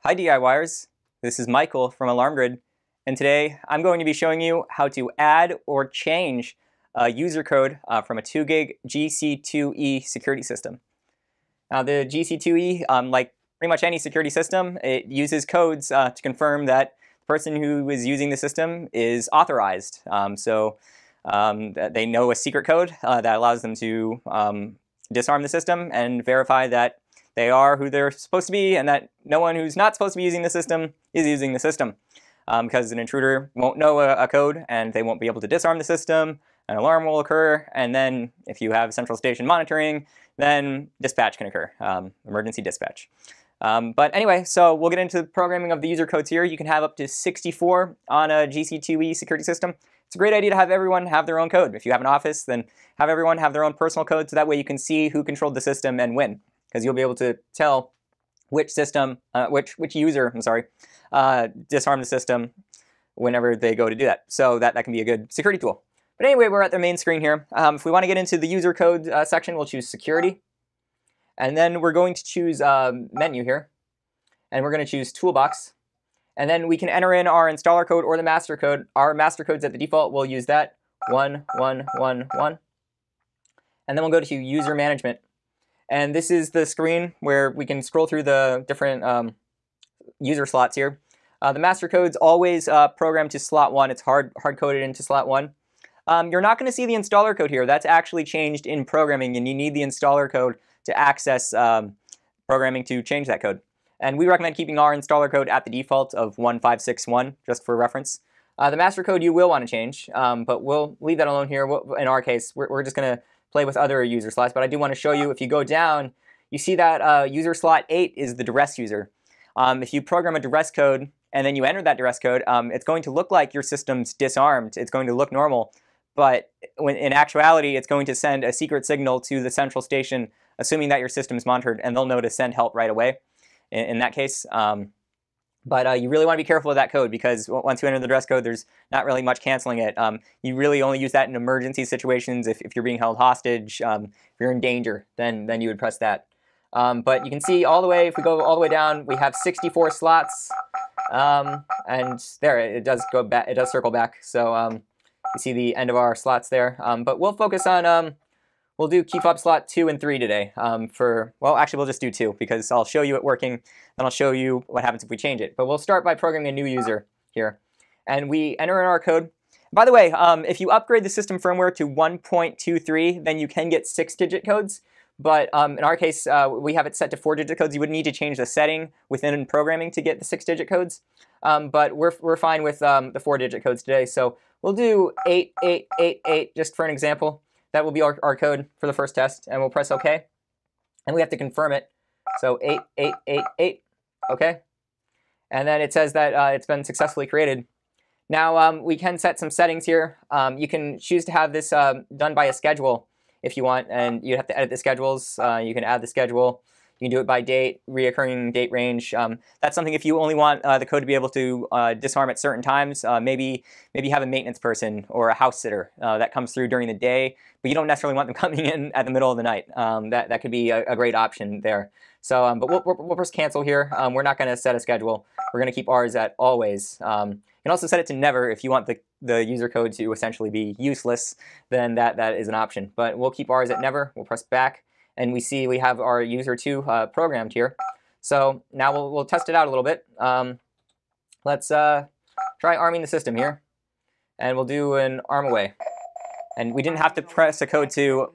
Hi DIYers, this is Michael from Alarm Grid, and today I'm going to be showing you how to add or change user code from a 2GIG GC2e security system. Now the GC2e, like pretty much any security system, it uses codes to confirm that the person who is using the system is authorized. That they know a secret code that allows them to disarm the system and verify that they are who they're supposed to be, and that no one who's not supposed to be using the system is using the system. Because an intruder won't know a code, and they won't be able to disarm the system, an alarm will occur, and then if you have central station monitoring, then dispatch can occur, emergency dispatch. But anyway, so we'll get into the programming of the user codes here. You can have up to 64 on a GC2e security system. It's a great idea to have everyone have their own code. If you have an office, then have everyone have their own personal code, so that way you can see who controlled the system and when. Because you'll be able to tell which system, which user, disarm the system whenever they go to do that. So that can be a good security tool. But anyway, we're at the main screen here. If we want to get into the user code section, we'll choose security. And then we're going to choose menu here. And we're going to choose toolbox. And then we can enter in our installer code or the master code. Our master code's at the default. We'll use that, 1111. And then we'll go to user management. And this is the screen where we can scroll through the different user slots here. The master code's always programmed to slot 1. It's hard-coded into slot 1. You're not going to see the installer code here. That's actually changed in programming, and you need the installer code to access programming to change that code. And we recommend keeping our installer code at the default of 1561, just for reference. The master code you will want to change, but we'll leave that alone here. In our case, we're just going to play with other user slots, but I do want to show you, if you go down, you see that user slot 8 is the duress user. If you program a duress code and then you enter that duress code, it's going to look like your system's disarmed. It's going to look normal, but in actuality, it's going to send a secret signal to the central station, assuming that your system's monitored, and they'll know to send help right away in that case. But you really want to be careful of that code, because once you enter the duress code, there's not really much canceling it. You really only use that in emergency situations. If you're being held hostage, if you're in danger, then you would press that. But you can see all the way, if we go all the way down, we have 64 slots. And there, it does go back. It does circle back. So you see the end of our slots there. But we'll focus on we'll do key fob slot 2 and 3 today. Well, actually, we'll just do 2, because I'll show you it working, then I'll show you what happens if we change it. But we'll start by programming a new user here. And we enter in our code. By the way, if you upgrade the system firmware to 1.23, then you can get 6-digit codes. But in our case, we have it set to 4-digit codes. You would need to change the setting within programming to get the 6-digit codes. But we're fine with the 4-digit codes today. So we'll do 8888 just for an example. That will be our code for the first test, and we'll press OK. And we have to confirm it. So 8888, OK. And then it says that it's been successfully created. Now we can set some settings here. You can choose to have this done by a schedule if you want, and you have to edit the schedules. You can add the schedule. You can do it by date, reoccurring date range. That's something if you only want the code to be able to disarm at certain times. Maybe you have a maintenance person or a house sitter that comes through during the day, but you don't necessarily want them coming in at the middle of the night. That could be a great option there. So, but we'll press cancel here. We're not going to set a schedule. We're going to keep ours at always. You can also set it to never if you want the user code to essentially be useless. Then that is an option. But we'll keep ours at never. We'll press back. And we see we have our user 2 programmed here. So now we'll test it out a little bit. Let's try arming the system here. And we'll do an arm away. And we didn't have to press a code to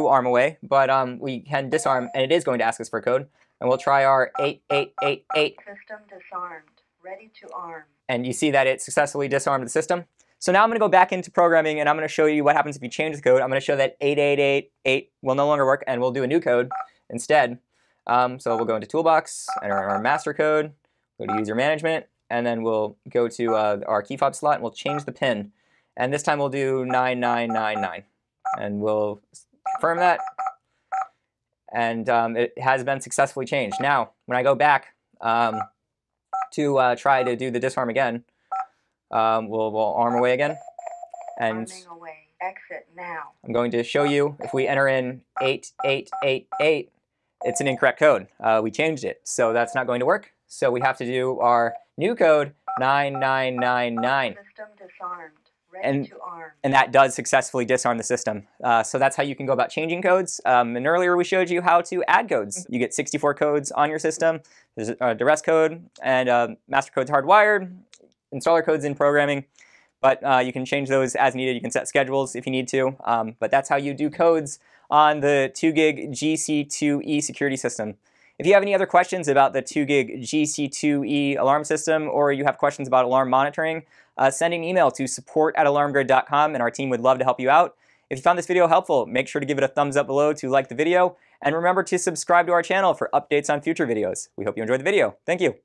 arm away, but we can disarm, and it is going to ask us for a code. And we'll try our 8888. System disarmed. Ready to arm. And you see that it successfully disarmed the system. So now I'm going to go back into programming, and I'm going to show you what happens if you change the code. I'm going to show that 8888 will no longer work, and we'll do a new code instead. So we'll go into Toolbox, enter our master code, go to User Management, and then we'll go to our key fob slot, and we'll change the pin. And this time we'll do 9999. And we'll confirm that. And it has been successfully changed. Now, when I go back to try to do the disarm again, we'll arm away again, and arming away. Exit now. I'm going to show you if we enter in 8888 it's an incorrect code. We changed it, so that's not going to work. So we have to do our new code 9999. System disarmed. Ready to arm. And that does successfully disarm the system. So that's how you can go about changing codes. And earlier we showed you how to add codes. You get 64 codes on your system. There's duress code and master code's hardwired, installer code's in programming. But you can change those as needed. You can set schedules if you need to. But that's how you do codes on the 2GIG GC2e security system. If you have any other questions about the 2GIG GC2e alarm system, or you have questions about alarm monitoring, send an email to support@alarmgrid.com and our team would love to help you out. If you found this video helpful, make sure to give it a thumbs up below to like the video, and remember to subscribe to our channel for updates on future videos. We hope you enjoyed the video. Thank you.